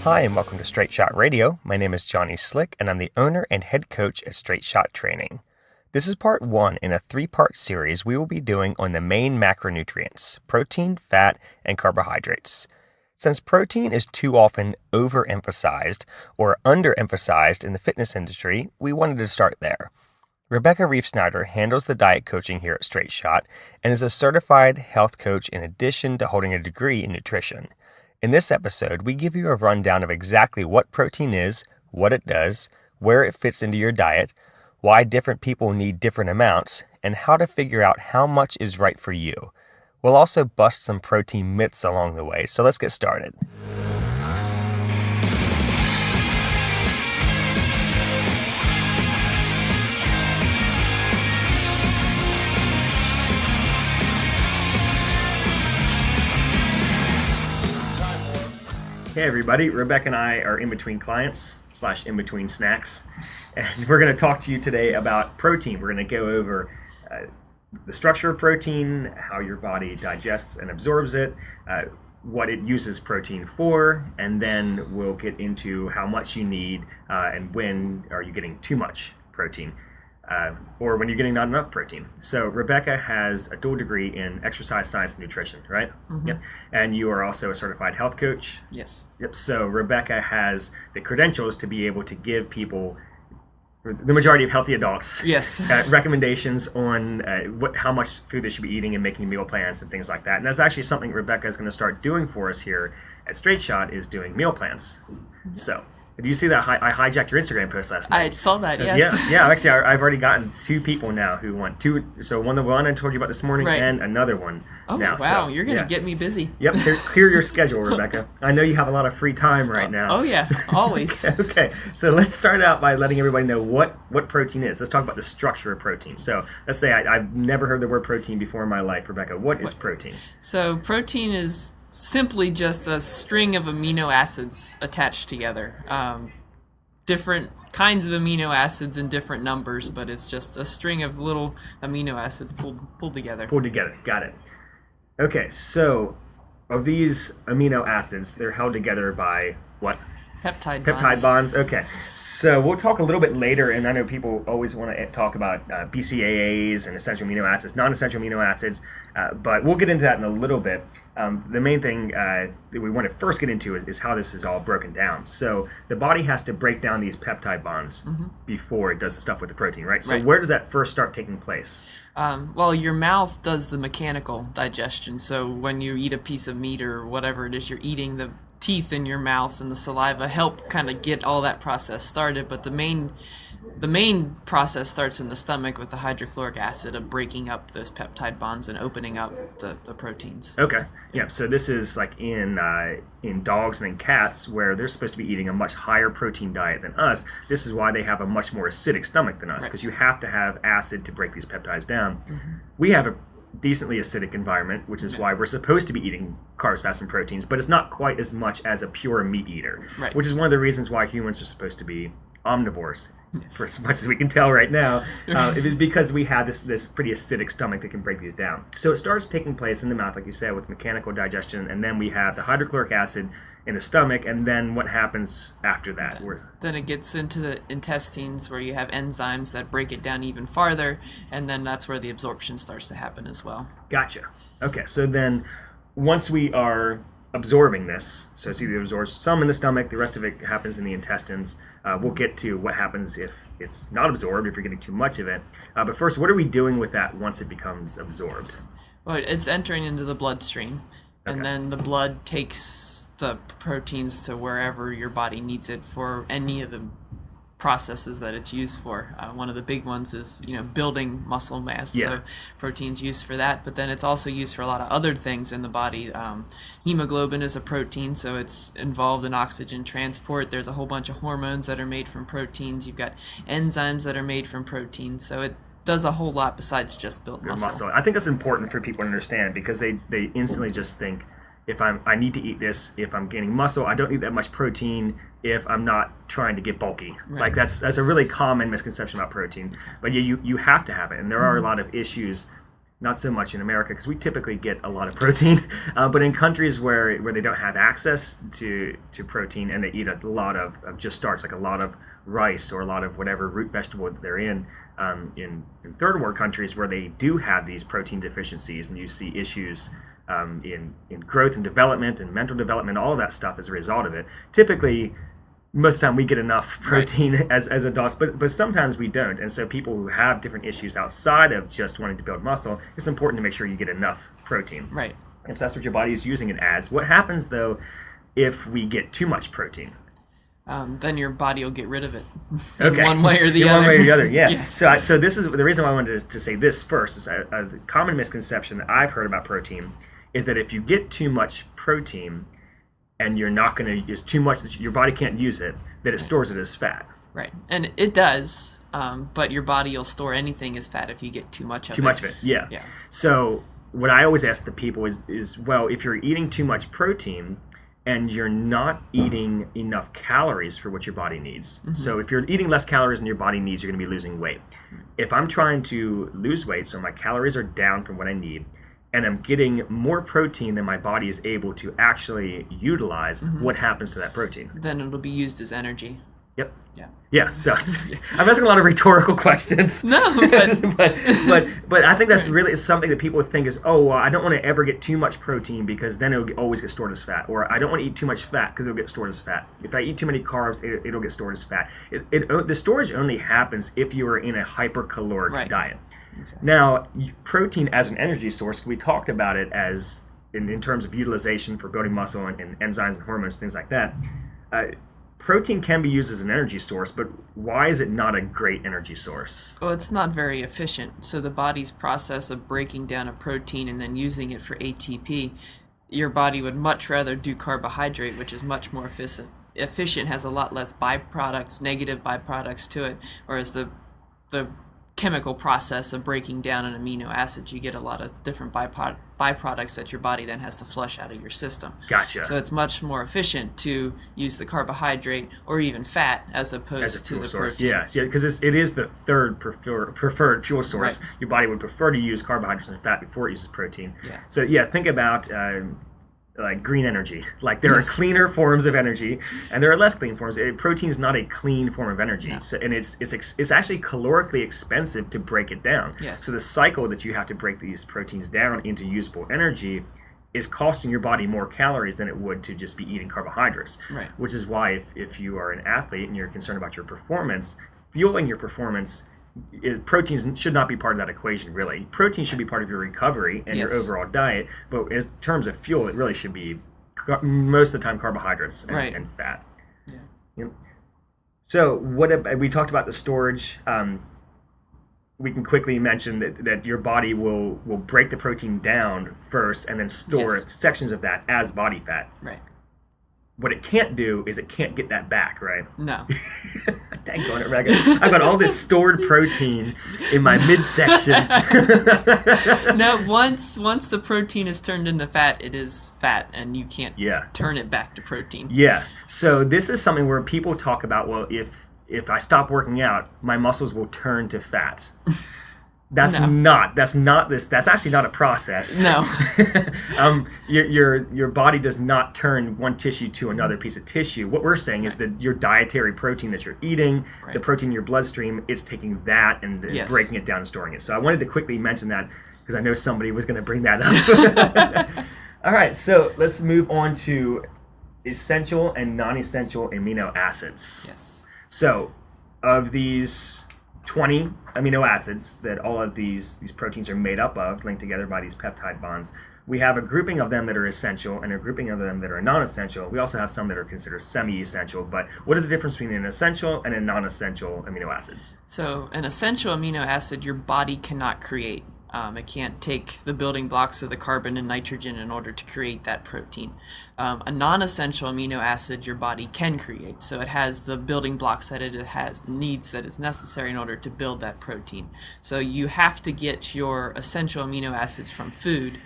Hi, and welcome to Straight Shot Radio. My name is Johnny Slick, and I'm the owner and head coach at Straight Shot Training. This is part one in a three-part series we will be doing on the main macronutrients: protein, fat, and carbohydrates. Since protein is too often overemphasized or underemphasized in the fitness industry, we wanted to start there. Rebecca Reef-Snyder handles the diet coaching here at Straight Shot and is a certified health coach in addition to holding a degree in nutrition. In this episode, we give you a rundown of exactly what protein is, what it does, where it fits into your diet, why different people need different amounts, and how to figure out how much is right for you. We'll also bust some protein myths along the way, so let's get started. Hey everybody, Rebecca and I are in between clients / in between snacks, and we're going to talk to you today about protein. We're going to go over the structure of protein, how your body digests and absorbs it, what it uses protein for, and then we'll get into how much you need and when are you getting too much protein. Or when you're getting not enough protein. So Rebecca has a dual degree in exercise science and nutrition, right? Mm-hmm. Yep. And you are also a certified health coach. Yes. Yep. So Rebecca has the credentials to be able to give people, the majority of healthy adults, yes, recommendations on how much food they should be eating and making meal plans and things like that. And that's actually something Rebecca is going to start doing for us here at Straight Shot, is doing meal plans. Mm-hmm. So. Did you see that I hijacked your Instagram post last night? I saw that, yes. Yeah. Actually, I've already gotten 2 people now who want 2. So one I told you about this morning, right, and another one now. Wow, so, you're going to get me busy. Yep, clear your schedule, Rebecca. I know you have a lot of free time right now. Oh, yeah, always. Okay, so let's start out by letting everybody know what protein is. Let's talk about the structure of protein. So let's say I've never heard the word protein before in my life. Rebecca, what is protein? So protein is simply just a string of amino acids attached together. Different kinds of amino acids in different numbers, but it's just a string of little amino acids pulled together. Got it. Okay, so of these amino acids, they're held together by what? Peptide bonds. Okay, so we'll talk a little bit later, and I know people always want to talk about BCAAs and essential amino acids, non-essential amino acids, but we'll get into that in a little bit. The main thing that we want to first get into is how this is all broken down. So the body has to break down these peptide bonds before it does the stuff with the protein, right? So where does that first start taking place? Well, your mouth does the mechanical digestion. So when you eat a piece of meat or whatever it is you're eating, the teeth in your mouth and the saliva help kind of get all that process started, but the main process starts in the stomach with the hydrochloric acid of breaking up those peptide bonds and opening up the proteins. Okay. Yeah. So this is like in dogs and in cats, where they're supposed to be eating a much higher protein diet than us. This is why they have a much more acidic stomach than us, because you have to have acid to break these peptides down. Mm-hmm. We have a decently acidic environment, which is why we're supposed to be eating carbs, fats, and proteins, but it's not quite as much as a pure meat eater, which is one of the reasons why humans are supposed to be omnivores. Yes. For as much as we can tell right now, it is because we have this pretty acidic stomach that can break these down. So it starts taking place in the mouth, like you said, with mechanical digestion, and then we have the hydrochloric acid in the stomach, and then what happens after that? Then it gets into the intestines, where you have enzymes that break it down even farther, and then that's where the absorption starts to happen as well. Gotcha. Okay, so then once we are absorbing this, so it's either absorbs some in the stomach, the rest of it happens in the intestines. We'll get to what happens if it's not absorbed, if you're getting too much of it. But first, what are we doing with that once it becomes absorbed? Well, it's entering into the bloodstream, and then the blood takes the proteins to wherever your body needs it for any of the processes that it's used for. One of the big ones is, building muscle mass. So protein's used for that, but then it's also used for a lot of other things in the body. Hemoglobin is a protein, so it's involved in oxygen transport. There's a whole bunch of hormones that are made from proteins. You've got enzymes that are made from proteins. So it does a whole lot besides just build muscle. I think that's important for people to understand, because they instantly just think, if I need to eat this, if I'm gaining muscle, I don't need that much protein if I'm not trying to get bulky. Right. Like that's a really common misconception about protein. But you have to have it, and there are a lot of issues not so much in America because we typically get a lot of protein. But in countries where they don't have access to protein and they eat a lot of just starch, like a lot of rice or a lot of whatever root vegetable that they're in third world countries where they do have these protein deficiencies, and you see issues in growth and development and mental development, all of that stuff as a result of it. Typically, most of the time we get enough protein as adults, but sometimes we don't. And so people who have different issues outside of just wanting to build muscle, it's important to make sure you get enough protein. Right. And so that's what your body is using it as. What happens, though, if we get too much protein? Then your body will get rid of it Okay. one way or the other. One way or the other, yeah. Yes. So this is the reason why I wanted to say this first. Is a common misconception that I've heard about protein is that if you get too much protein and you're not going to use too much, that your body can't use it, that it stores it as fat. Right, and it does, but your body will store anything as fat if you get too much of it. Too much of it, yeah. So what I always ask the people is, well, if you're eating too much protein and you're not eating enough calories for what your body needs. Mm-hmm. So if you're eating less calories than your body needs, you're going to be losing weight. If I'm trying to lose weight, so my calories are down from what I need, and I'm getting more protein than my body is able to actually utilize, what happens to that protein? Then it'll be used as energy. Yep. Yeah. Yeah. So I'm asking a lot of rhetorical questions. No, but I think that's really something that people think is, oh, well, I don't want to ever get too much protein because then it'll always get stored as fat, or I don't want to eat too much fat because it'll get stored as fat. If I eat too many carbs, it'll get stored as fat. The storage only happens if you are in a hypercaloric diet. Exactly. Now, protein as an energy source, we talked about it as in terms of utilization for building muscle and enzymes and hormones, things like that. Protein can be used as an energy source, but why is it not a great energy source? Well, it's not very efficient. So the body's process of breaking down a protein and then using it for ATP, your body would much rather do carbohydrate, which is much more efficient, has a lot less byproducts, negative byproducts to it, whereas the chemical process of breaking down an amino acid, you get a lot of different byproducts that your body then has to flush out of your system. Gotcha. So it's much more efficient to use the carbohydrate or even fat as opposed to the protein. Yeah, because it is the third preferred fuel source. Right. Your body would prefer to use carbohydrates and fat before it uses protein. Yeah. So yeah, think about like green energy. Like there are cleaner forms of energy, and there are less clean forms. Protein is not a clean form of energy, and it's actually calorically expensive to break it down. Yes. So the cycle that you have to break these proteins down into usable energy is costing your body more calories than it would to just be eating carbohydrates. Right. Which is why if you are an athlete and you're concerned about your performance, fueling your performance, proteins should not be part of that equation, really. Protein should be part of your recovery and your overall diet, but in terms of fuel, it really should be most of the time carbohydrates and fat. Yeah. Yep. So we talked about the storage. We can quickly mention that your body will break the protein down first and then store sections of that as body fat. Right. What it can't do is it can't get that back, right? No. Dang on it, Rebecca. I've got all this stored protein in my midsection. No, once the protein is turned into fat, it is fat, and you can't turn it back to protein. Yeah. So this is something where people talk about, well, if I stop working out, my muscles will turn to fat. That's actually not a process. No. Your body does not turn one tissue to another piece of tissue. What we're saying is that your dietary protein that you're eating, the protein in your bloodstream, it's taking that and breaking it down and storing it. So I wanted to quickly mention that because I know somebody was going to bring that up. All right, so let's move on to essential and non-essential amino acids. Yes. So of these 20 amino acids that all of these proteins are made up of, linked together by these peptide bonds, we have a grouping of them that are essential and a grouping of them that are non-essential. We also have some that are considered semi-essential, but what is the difference between an essential and a non-essential amino acid? So an essential amino acid your body cannot create. It can't take the building blocks of the carbon and nitrogen in order to create that protein. A non-essential amino acid your body can create, so it has the building blocks that it needs that is necessary in order to build that protein. So you have to get your essential amino acids from food,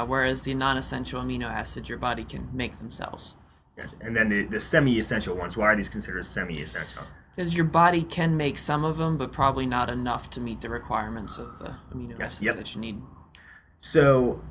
whereas the non-essential amino acids your body can make themselves. Gotcha. And then the semi-essential ones, why are these considered semi-essential? Because your body can make some of them, but probably not enough to meet the requirements of the amino acids that you need. So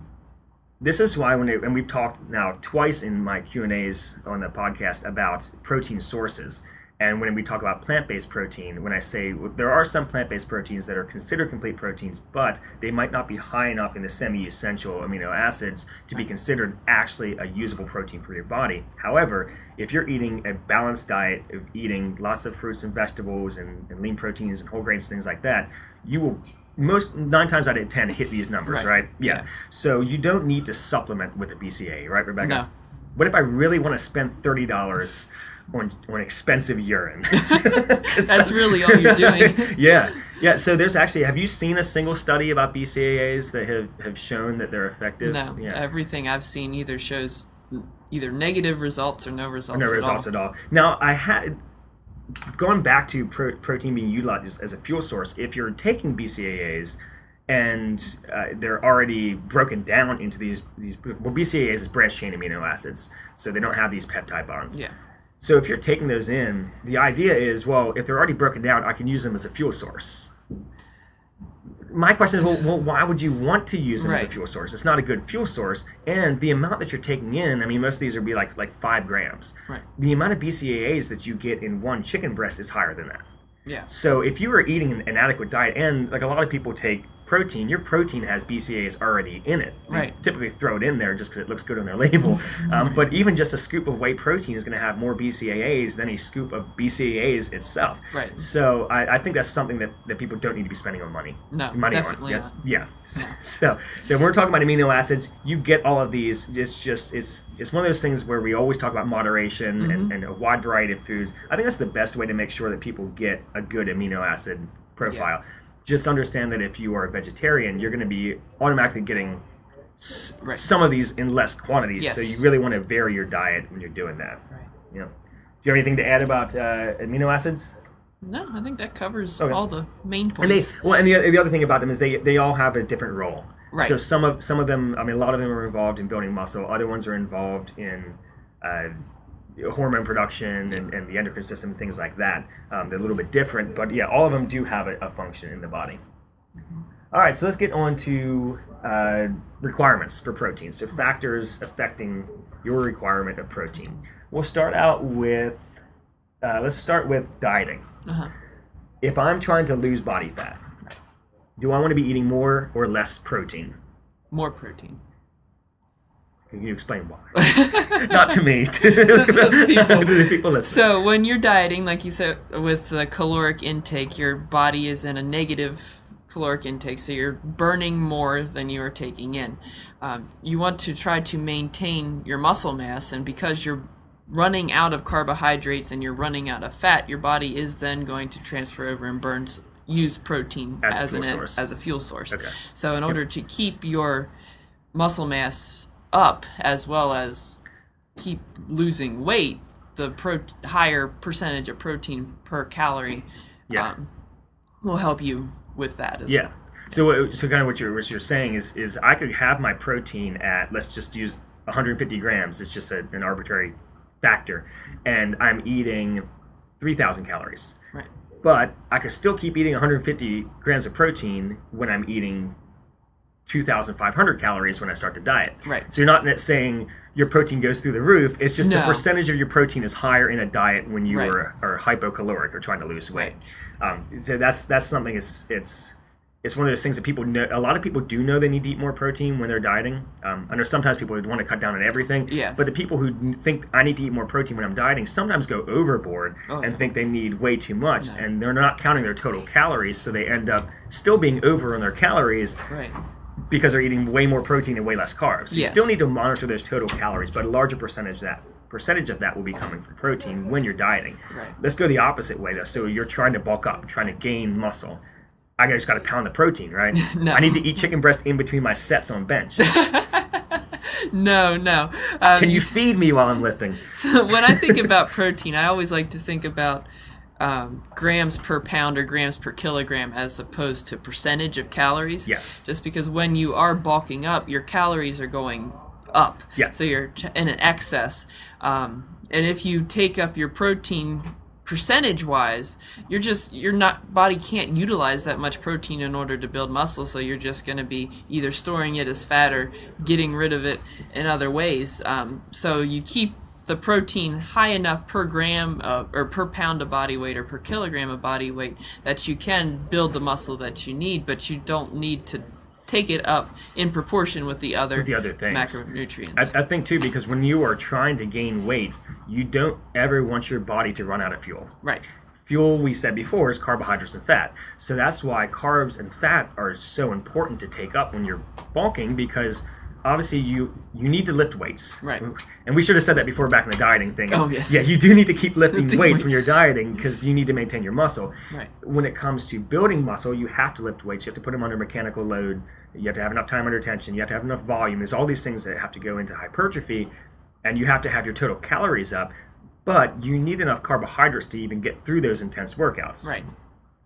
this is why and we've talked now twice in my Q&As on the podcast about protein sources. And when we talk about plant-based protein, when I say there are some plant-based proteins that are considered complete proteins, but they might not be high enough in the semi-essential amino acids to be considered actually a usable protein for your body. However, if you're eating a balanced diet of eating lots of fruits and vegetables and lean proteins and whole grains, things like that, you will 9 times out of 10 hit these numbers, right? Yeah. So you don't need to supplement with a BCAA, right, Rebecca? No. What if I really want to spend $30 on expensive urine? That's really all you're doing. Yeah. So there's actually, have you seen a single study about BCAAs that have shown that they're effective? No. Yeah. Everything I've seen either shows either negative results or no results No results at all. Now, going back to protein being utilized as a fuel source, if you're taking BCAAs and they're already broken down into these BCAAs is branched chain amino acids, so they don't have these peptide bonds. Yeah. So if you're taking those in, the idea is, well, if they're already broken down, I can use them as a fuel source. My question is, well, why would you want to use them as a fuel source? It's not a good fuel source, and the amount that you're taking in, I mean, most of these would be like 5 grams. Right. The amount of BCAAs that you get in one chicken breast is higher than that. Yeah. So if you were eating an adequate diet, and like a lot of people take protein, your protein has BCAAs already in it. Right. They typically throw it in there just because it looks good on their label. But even just a scoop of whey protein is going to have more BCAAs than a scoop of BCAAs itself. Right. So I think that's something that people don't need to be spending money definitely on. not. Yeah. So when we're talking about amino acids, you get all of these. It's one of those things where we always talk about moderation and a wide variety of foods. I think that's the best way to make sure that people get a good amino acid profile. Yeah. Just understand that if you are a vegetarian, you're going to be automatically getting some of these in less quantities. Yes. So you really want to vary your diet when you're doing that. Right. You know. Do you have anything to add about amino acids? No, I think that covers all the main points. And the other thing about them is they all have a different role. Right. So some of them, I mean, a lot of them are involved in building muscle. Other ones are involved in hormone production and the endocrine system, things like that. They're a little bit different, but yeah, all of them do have a function in the body. All right, so let's get on to requirements for protein. So factors affecting your requirement of protein. We'll start out with, let's start with dieting. If I'm trying to lose body fat, do I want to be eating more or less protein? More protein. Can you explain why? Not to me. To the people listening. So when you're dieting, like you said, with the caloric intake, your body is in a negative caloric intake, so you're burning more than you are taking in. You want to try to maintain your muscle mass, and because you're running out of carbohydrates and you're running out of fat, your body is then going to transfer over and use protein as a fuel source. Okay. So in order to keep your muscle mass up as well as keep losing weight, the higher percentage of protein per calorie will help you with that as well. So kind of what you're saying is I could have my protein at, let's just use 150 grams. It's just an arbitrary factor, and I'm eating 3,000 calories. Right. But I could still keep eating 150 grams of protein when I'm eating 2,500 calories when I start to diet. Right. So you're not saying your protein goes through the roof. It's just the percentage of your protein is higher in a diet when you are hypocaloric or trying to lose weight. Right. So that's something. It's one of those things that people know. A lot of people do know they need to eat more protein when they're dieting. I know sometimes people want to cut down on everything. Yeah. But the people who think I need to eat more protein when I'm dieting sometimes go overboard and think they need way too much, and they're not counting their total calories, so they end up still being over on their calories. Right. Because they're eating way more protein and way less carbs. So you still need to monitor those total calories, but a larger percentage of that will be coming from protein when you're dieting. Right. Let's go the opposite way though. So you're trying to bulk up, trying to gain muscle. I just got to pound the protein, right? No. I need to eat chicken breast in between my sets on bench. No. Can you feed me while I'm lifting? So when I think about protein, I always like to think about grams per pound or grams per kilogram as opposed to percentage of calories. Yes. Just because when you are bulking up, your calories are going up. Yeah. So you're in an excess. And if you take up your protein percentage wise, your not body can't utilize that much protein in order to build muscle, so you're just going to be either storing it as fat or getting rid of it in other ways. So you keep the protein high enough per gram or per pound of body weight or per kilogram of body weight that you can build the muscle that you need, but you don't need to take it up in proportion with the other things. Macronutrients. I think too, because when you are trying to gain weight, you don't ever want your body to run out of fuel. Right. Fuel, we said before, is carbohydrates and fat. So that's why carbs and fat are so important to take up when you're bulking, because obviously you need to lift weights. Right. And we should have said that before back in the dieting things. Oh, yes. Yeah, you do need to keep lifting weights when you're dieting because you need to maintain your muscle. Right. When it comes to building muscle, you have to lift weights. You have to put them under mechanical load. You have to have enough time under tension. You have to have enough volume. There's all these things that have to go into hypertrophy, and you have to have your total calories up. But you need enough carbohydrates to even get through those intense workouts. Right.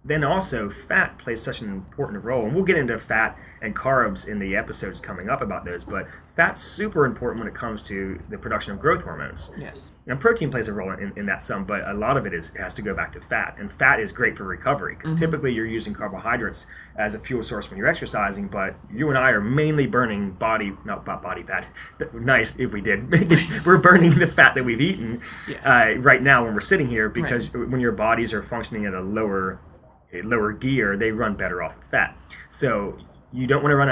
Then also, fat plays such an important role, and we'll get into fat and carbs in the episodes coming up about those, but fat's super important when it comes to the production of growth hormones. Yes. And protein plays a role in that some, but a lot of it has to go back to fat, and fat is great for recovery, because typically you're using carbohydrates as a fuel source when you're exercising, but you and I are mainly burning body fat. Nice if we did. We're burning the fat that we've eaten right now when we're sitting here, because when your bodies are functioning at a lower gear, they run better off of fat. So you don't want to run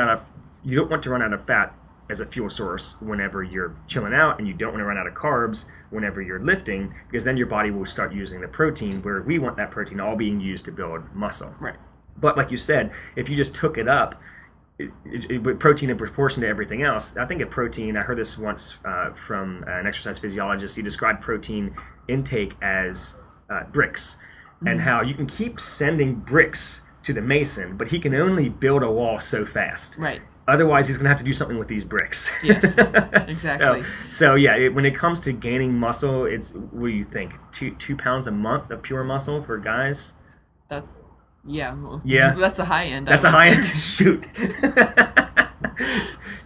out of fat as a fuel source whenever you're chilling out, and you don't want to run out of carbs whenever you're lifting, because then your body will start using the protein, where we want that protein all being used to build muscle. Right. But like you said, if you just took it up with protein in proportion to everything else, I think I heard this once from an exercise physiologist. He described protein intake as bricks, and how you can keep sending bricks to the mason, but he can only build a wall so fast. Right. Otherwise, he's going to have to do something with these bricks. Yes, exactly. So when it comes to gaining muscle, what do you think? 2 pounds a month of pure muscle for guys? Yeah. That's the high end. That's the high end? Shoot.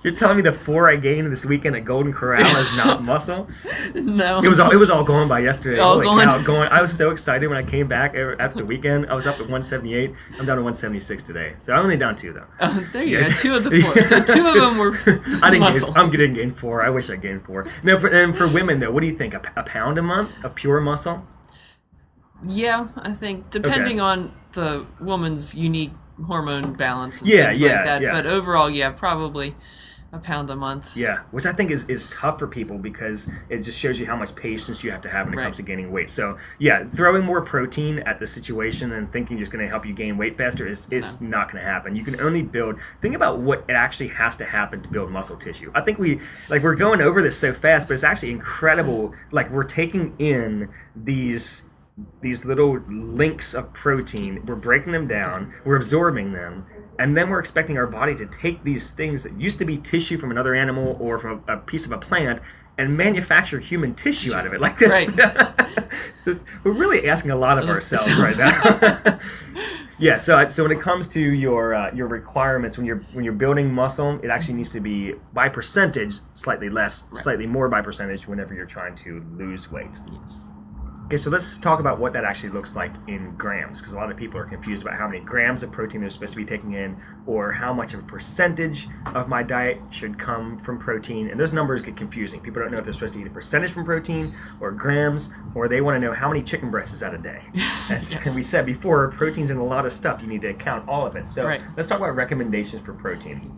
You're telling me the 4 I gained this weekend at Golden Corral is not muscle? No. It was all going by yesterday. All going. I was so excited when I came back after the weekend. I was up at 178. I'm down to 176 today. So I'm only down 2 though. There you go. 2 of the 4. So 2 of them were muscle. I'm going to gain 4. I wish I gained 4. No, for women though, what do you think? A pound a month of pure muscle? Yeah, I think depending on the woman's unique hormone balance and things like that. Yeah. But overall, probably a pound a month. Yeah, which I think is tough for people, because it just shows you how much patience you have to have when it comes to gaining weight. So throwing more protein at the situation and thinking it's going to help you gain weight faster is not going to happen. You can only think about what it actually has to happen to build muscle tissue. I think we're going over this so fast, but it's actually incredible. Like, we're taking in these little links of protein, we're breaking them down, we're absorbing them, and then we're expecting our body to take these things that used to be tissue from another animal or from a piece of a plant and manufacture human tissue out of it like this. Right. We're really asking a lot of ourselves right now. Yeah, so when it comes to your requirements, when you're building muscle, it actually needs to be by percentage slightly less, slightly more by percentage whenever you're trying to lose weight. Yes. Okay, so let's talk about what that actually looks like in grams, because a lot of people are confused about how many grams of protein they're supposed to be taking in, or how much of a percentage of my diet should come from protein, and those numbers get confusing. People don't know if they're supposed to eat a percentage from protein or grams, or they want to know how many chicken breasts is that a day. And we said before, protein's in a lot of stuff. You need to count all of it. So let's talk about recommendations for protein.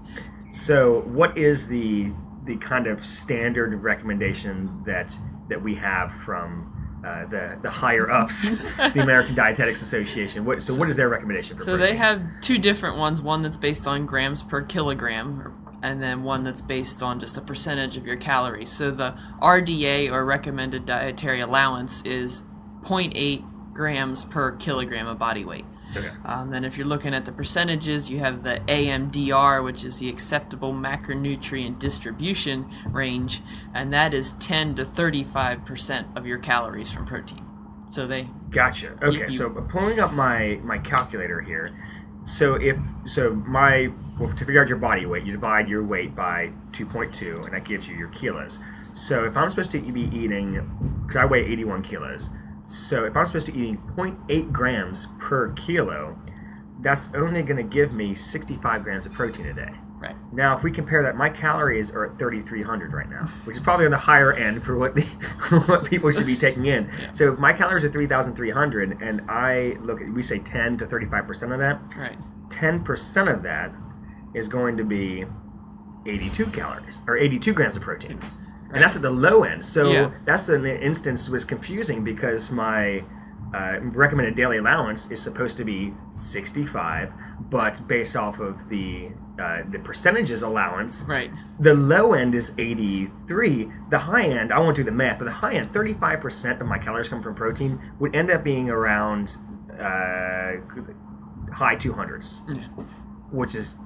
So what is the kind of standard recommendation that we have from the higher ups, the American Dietetics Association? What is their recommendation for protein? So they have 2 different ones, one that's based on grams per kilogram, and then one that's based on just a percentage of your calories. So the RDA, or recommended dietary allowance, is 0.8 grams per kilogram of body weight. Okay. Then if you're looking at the percentages, you have the AMDR, which is the acceptable macronutrient distribution range, and that is 10 to 35% of your calories from protein. So they Gotcha. Okay, so pulling up my calculator here. So to figure out your body weight, you divide your weight by 2.2, and that gives you your kilos. So if I'm supposed to be eating, because I weigh 81 kilos, So if I'm supposed to be eating 0.8 grams per kilo, that's only going to give me 65 grams of protein a day. Right. Now, if we compare that, my calories are at 3,300 right now, which is probably on the higher end for what what people should be taking in. Yeah. So if my calories are 3,300, and I look at, we say 10 to 35% of that. Right. 10% of that is going to be 82 calories, or 82 grams of protein. Right. And that's at the low end. So that's an instance was confusing because my recommended daily allowance is supposed to be 65, but based off of the percentages allowance, right, the low end is 83. The high end, I won't do the math, but the high end, 35% of my calories come from protein, would end up being around high 200s, which is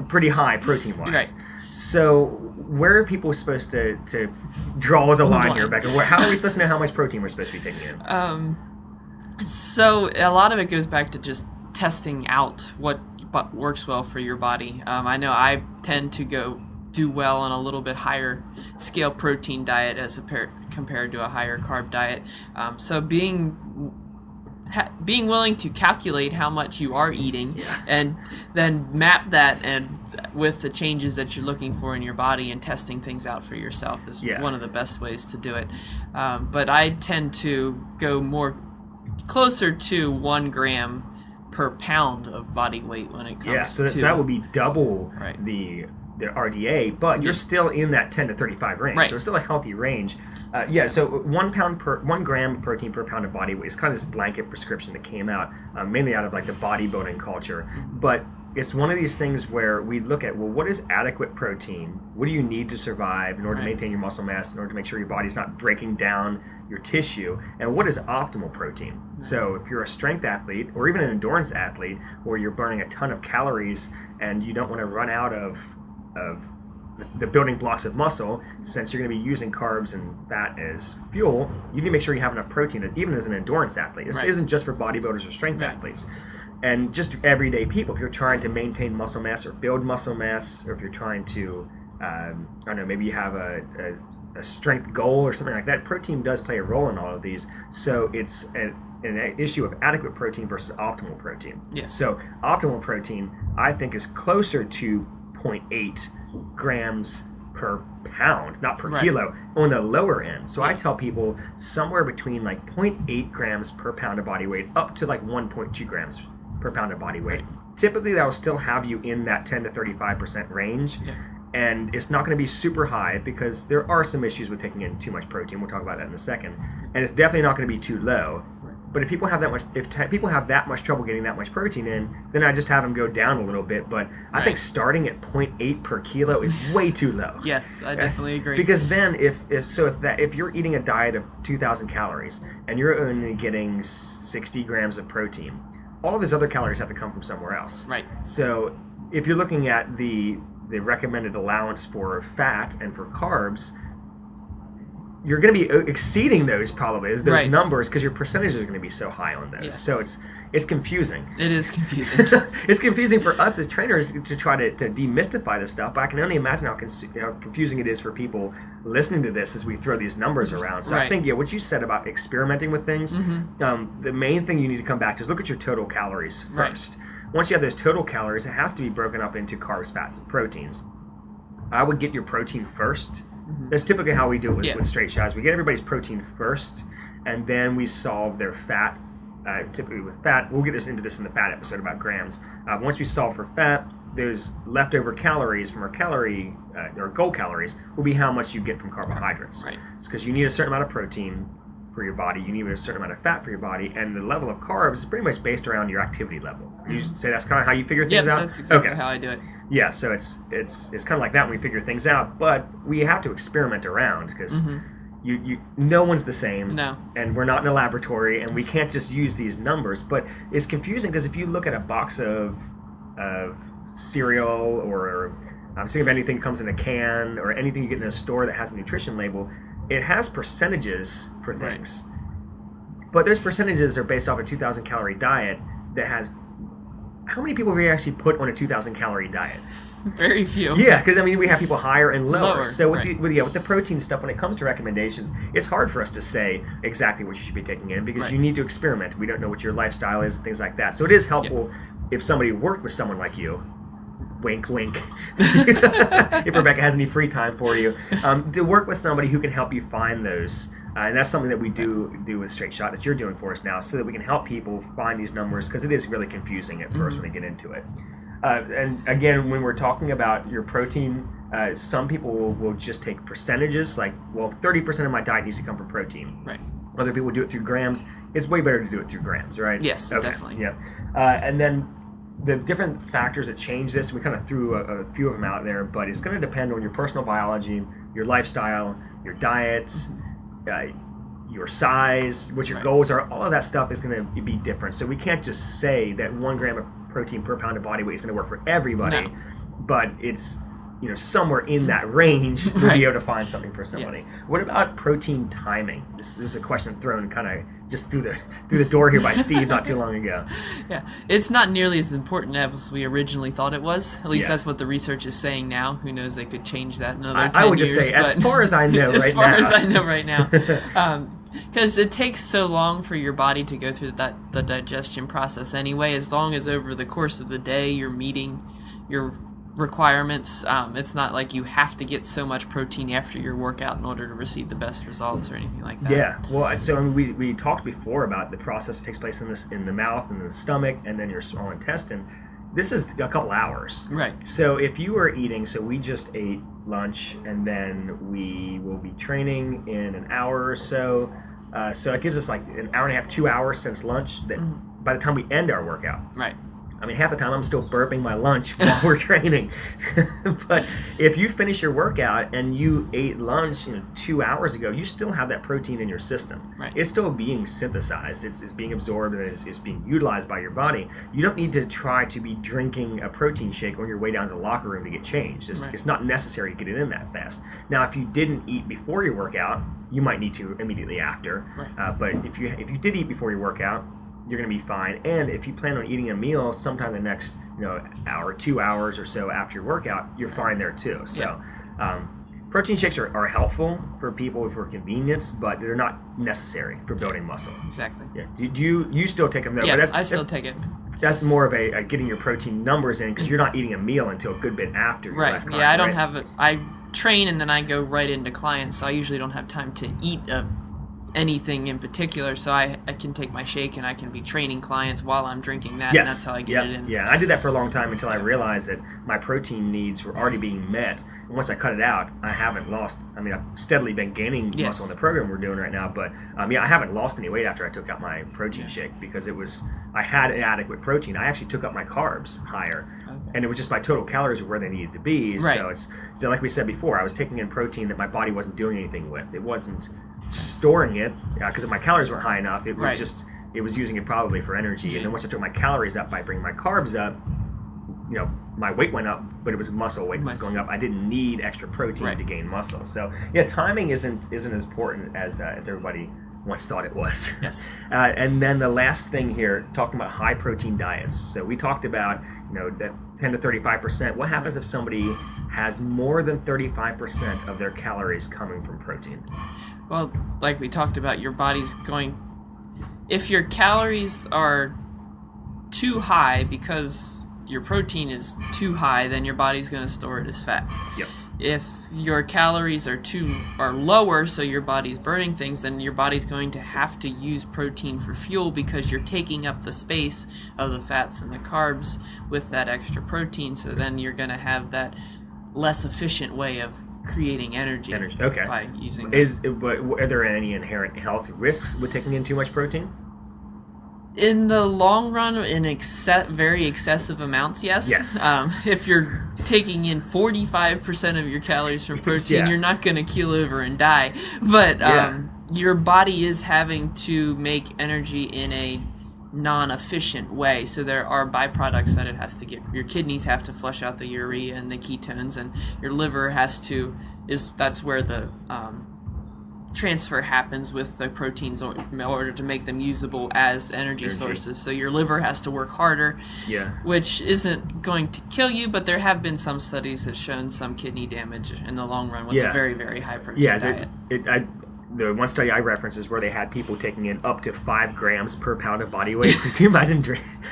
pretty high protein-wise. Right. So where are people supposed to draw the line here, Rebecca? How are we supposed to know how much protein we're supposed to be taking in? So a lot of it goes back to just testing out what works well for your body. I know I tend to do well on a little bit higher scale protein diet as compared to a higher carb diet. So being willing to calculate how much you are eating and then map that and with the changes that you're looking for in your body and testing things out for yourself is one of the best ways to do it. But I tend to go more closer to 1 gram per pound of body weight when it comes so that would be double right. the RDA, but you're still in that 10 to 35 range, so it's still a healthy range. So 1 gram of protein per pound of body weight is kind of this blanket prescription that came out mainly out of like the bodybuilding culture, but it's one of these things where we look at, well, what is adequate protein? What do you need to survive in order to maintain your muscle mass, in order to make sure your body's not breaking down your tissue, and what is optimal protein? So if you're a strength athlete or even an endurance athlete where you're burning a ton of calories and you don't want to run out of the building blocks of muscle, since you're going to be using carbs and fat as fuel, you need to make sure you have enough protein, even as an endurance athlete. This isn't just for bodybuilders or strength athletes. And just everyday people, if you're trying to maintain muscle mass or build muscle mass, or if you're trying to, I don't know, maybe you have a strength goal or something like that, protein does play a role in all of these. So it's an issue of adequate protein versus optimal protein. Yes. So optimal protein, I think, is closer to 0.8 grams per pound, not per kilo, on the lower end. So I tell people somewhere between like 0.8 grams per pound of body weight up to like 1.2 grams per pound of body weight. Typically, that will still have you in that 10 to 35% range. And it's not going to be super high because there are some issues with taking in too much protein. We'll talk about that in a second. And it's definitely not going to be too low. But if people have that much trouble getting that much protein in, then I just have them go down a little bit. But I think starting at 0.8 per kilo is way too low. Yes, I definitely agree. Because then if you're eating a diet of 2,000 calories and you're only getting 60 grams of protein, all of those other calories have to come from somewhere else. Right. So if you're looking at the recommended allowance for fat and for carbs, you're going to be exceeding those numbers because your percentages are going to be so high on those. So it's confusing. It is confusing. It's confusing for us as trainers to try to demystify this stuff, but I can only imagine how confusing it is for people listening to this as we throw these numbers around. So I think what you said about experimenting with things, the main thing you need to come back to is look at your total calories first. Once you have those total calories, it has to be broken up into carbs, fats, and proteins. I would get your protein first. That's typically how we do it with straight shots. We get everybody's protein first, and then we solve their fat. Typically with fat, we'll get into this in the fat episode about grams. Once we solve for fat, those leftover calories from our or goal calories will be how much you get from carbohydrates. It's because you need a certain amount of protein for your body, you need a certain amount of fat for your body, and the level of carbs is pretty much based around your activity level. You say that's kind of how you figure things out? Yeah, that's exactly how I do it. Yeah, so it's kind of like that when we figure things out, but we have to experiment around because no one's the same. No. And we're not in a laboratory, and we can't just use these numbers. But it's confusing because if you look at a box of cereal, or I'm thinking of anything that comes in a can, or anything you get in a store that has a nutrition label, it has percentages for things. But those percentages are based off a 2,000 calorie diet that has... How many people have we actually put on a 2,000 calorie diet? Very few. Yeah, because I mean, we have people higher and lower. Lower, So with, right. with the protein stuff, when it comes to recommendations, it's hard for us to say exactly what you should be taking in because Right. you need to experiment. We don't know what your lifestyle is, things like that. So it is helpful if somebody worked with someone like you. Wink, wink. If Rebecca has any free time for you, to work with somebody who can help you find those. And that's something that we do with Straight Shot that you're doing for us now, so that we can help people find these numbers, because it is really confusing at first when they get into it. And again, when we're talking about your protein, some people will just take percentages, like, well, 30% of my diet needs to come from protein. Right. Other people do it through grams. It's way better to do it through grams, right? Yes, Okay. definitely. Yeah. And then the different factors that change this, we kind of threw a few of them out there, but it's going to depend on your personal biology, your lifestyle, your diet, your size, what your Right. goals are. All of that stuff is going to be different. So we can't just say that 1 gram of protein per pound of body weight is going to work for everybody, No. but it's somewhere in that range to Right. be able to find something for somebody. Yes. What about protein timing? This is a question thrown kind of just through the door here by Steve not too long ago. Yeah, it's not nearly as important as we originally thought it was. At least Yeah. that's what the research is saying now. Who knows, they could change that in another 10 I would years. just say, as but far as I know as right far now. as I know right now. Because it takes so long for your body to go through the digestion process anyway. As long as over the course of the day you're meeting your requirements, it's not like you have to get so much protein after your workout in order to receive the best results or anything like that. Yeah, well, so I mean, we talked before about the process that takes place in the mouth and the stomach and then your small intestine. This is a couple hours. Right. So if you were eating, so we just ate lunch and then we will be training in an hour or so. So it gives us like an hour and a half, 2 hours since lunch. That by the time we end our workout, Right. I mean, half the time I'm still burping my lunch while we're training. But if you finish your workout and you ate lunch 2 hours ago, you still have that protein in your system. Right. It's still being synthesized. It's being absorbed and it's being utilized by your body. You don't need to try to be drinking a protein shake on your way down to the locker room to get changed. Right. It's not necessary to get it in that fast. Now, if you didn't eat before your workout, you might need to immediately after. Right. But if you did eat before your workout, you're going to be fine. And if you plan on eating a meal sometime the next hour, 2 hours or so after your workout, you're fine there too. So protein shakes are helpful for people for convenience, but they're not necessary for building muscle. Exactly. Yeah. Do you still take them though? Yeah, But I still take it. That's more of a getting your protein numbers in, because you're not eating a meal until a good bit after your Right. last Yeah, I don't right? have it. I train and then I go right into clients, so I usually don't have time to eat anything in particular. So I can take my shake and I can be training clients while I'm drinking that, Yes. and that's how I get it in. Yeah, I did that for a long time until I realized that my protein needs were already being met. And once I cut it out, I haven't lost. I mean, I've steadily been gaining Yes. muscle in the program we're doing right now, but I haven't lost any weight after I took out my protein shake, because I had adequate protein. I actually took up my carbs higher, and it was just my total calories were where they needed to be. Right. So like we said before, I was taking in protein that my body wasn't doing anything with. It wasn't storing it because my calories weren't high enough. It was Right. just it was using it probably for energy. And then once I took my calories up by bringing my carbs up, my weight went up, but it was muscle weight that was going up. I didn't need extra protein to gain muscle. So yeah, timing isn't as important as everybody once thought it was. Yes. And then the last thing here, talking about high protein diets. So we talked about that 10 to 35%. What happens if somebody has more than 35% of their calories coming from protein? Well, like we talked about, your body's going... If your calories are too high because your protein is too high, then your body's going to store it as fat. Yep. If your calories are lower, so your body's burning things, then your body's going to have to use protein for fuel, because you're taking up the space of the fats and the carbs with that extra protein. So then you're going to have that less efficient way of creating energy. Okay. By using But are there any inherent health risks with taking in too much protein? In the long run, in very excessive amounts, yes. If you're taking in 45% of your calories from protein, you're not going to keel over and die. But your body is having to make energy in a non-efficient way. So there are byproducts that it has to get. Your kidneys have to flush out the urea and the ketones, and your liver has to. That's where the transfer happens with the proteins in order to make them usable as energy sources. So your liver has to work harder, which isn't going to kill you, but there have been some studies that shown some kidney damage in the long run with a very, very high protein diet. The one study I referenced is where they had people taking in up to 5 grams per pound of body weight. Can you imagine?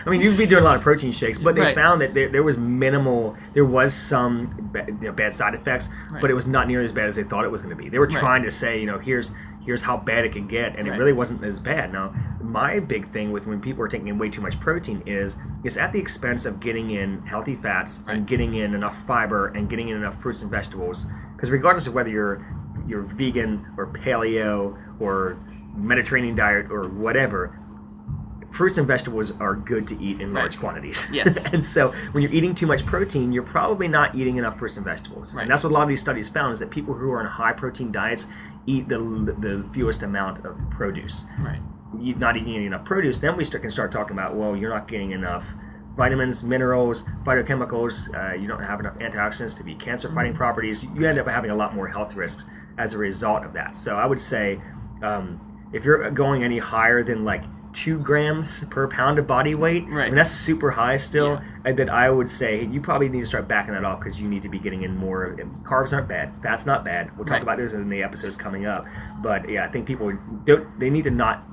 I mean, you'd be doing a lot of protein shakes, but they found that there was some bad side effects, but it was not nearly as bad as they thought it was going to be. They were trying to say, here's how bad it can get, and it really wasn't as bad. Now, my big thing with when people are taking in way too much protein is it's at the expense of getting in healthy fats and getting in enough fiber and getting in enough fruits and vegetables. Because regardless of whether you're vegan or paleo or Mediterranean diet or whatever, fruits and vegetables are good to eat in large quantities. Yes. And so when you're eating too much protein, you're probably not eating enough fruits and vegetables. And that's what a lot of these studies found, is that people who are on high protein diets eat the fewest amount of produce. You're not eating enough produce, then we can start talking about, well, you're not getting enough vitamins, minerals, phytochemicals, you don't have enough antioxidants to be cancer-fighting properties. You end up having a lot more health risks as a result of that. So I would say if you're going any higher than like 2 grams per pound of body weight, I mean, that's super high still, that I would say you probably need to start backing that off, because you need to be getting in more. Carbs aren't bad, fat's not bad. We'll talk about those in the episodes coming up. But yeah, I think people they need to not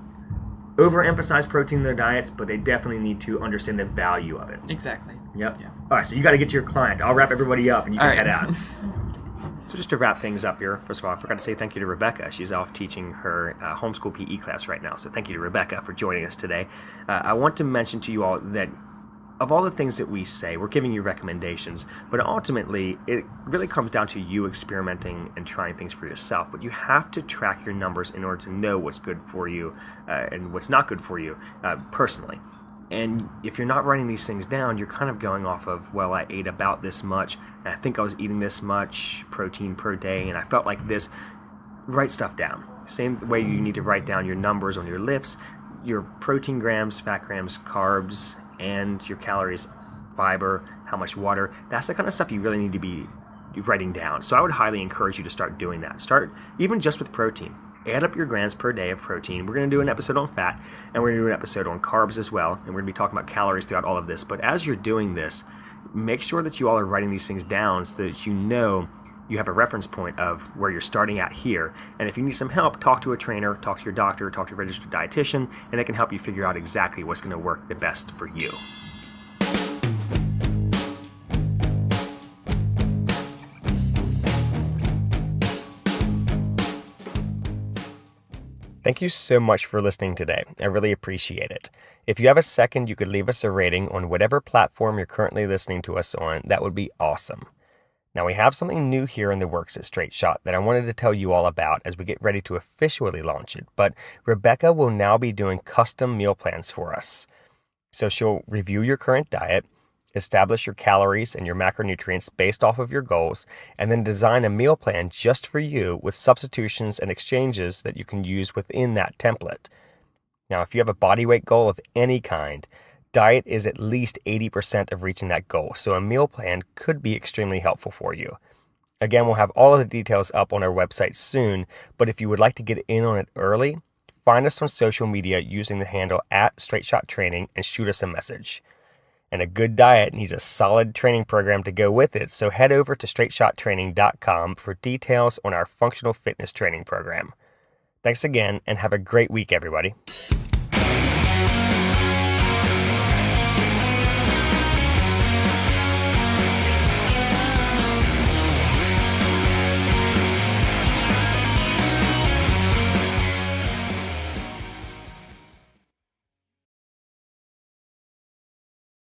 overemphasize protein in their diets, but they definitely need to understand the value of it. Exactly. Yep. Yeah. All right, so you got to get to your client. I'll wrap everybody up, and you can head out. So just to wrap things up here, first of all, I forgot to say thank you to Rebecca. She's off teaching her homeschool PE class right now. So thank you to Rebecca for joining us today. I want to mention to you all that of all the things that we say, we're giving you recommendations, but ultimately it really comes down to you experimenting and trying things for yourself. But you have to track your numbers in order to know what's good for you and what's not good for you personally. And if you're not writing these things down, you're kind of going off of, well, I ate about this much, and I think I was eating this much protein per day, and I felt like this. Write stuff down. Same way you need to write down your numbers on your lifts, your protein grams, fat grams, carbs, and your calories, fiber, how much water. That's the kind of stuff you really need to be writing down. So I would highly encourage you to start doing that. Start even just with protein. Add up your grams per day of protein. We're going to do an episode on fat, and we're going to do an episode on carbs as well, and we're going to be talking about calories throughout all of this. But as you're doing this, make sure that you all are writing these things down so that you know you have a reference point of where you're starting at here. And if you need some help, talk to a trainer, talk to your doctor, talk to a registered dietitian, and they can help you figure out exactly what's going to work the best for you. Thank you so much for listening today. I really appreciate it. If you have a second, you could leave us a rating on whatever platform you're currently listening to us on. That would be awesome. Now, we have something new here in the works at Straight Shot that I wanted to tell you all about as we get ready to officially launch it. But Rebecca will now be doing custom meal plans for us. So she'll review your current diet, establish your calories and your macronutrients based off of your goals, and then design a meal plan just for you with substitutions and exchanges that you can use within that template. Now, if you have a body weight goal of any kind, diet is at least 80% of reaching that goal, so a meal plan could be extremely helpful for you. Again, we'll have all of the details up on our website soon, but if you would like to get in on it early, find us on social media using the handle @StraightShotTraining and shoot us a message. And a good diet needs a solid training program to go with it, so head over to straightshottraining.com for details on our functional fitness training program. Thanks again, and have a great week, everybody.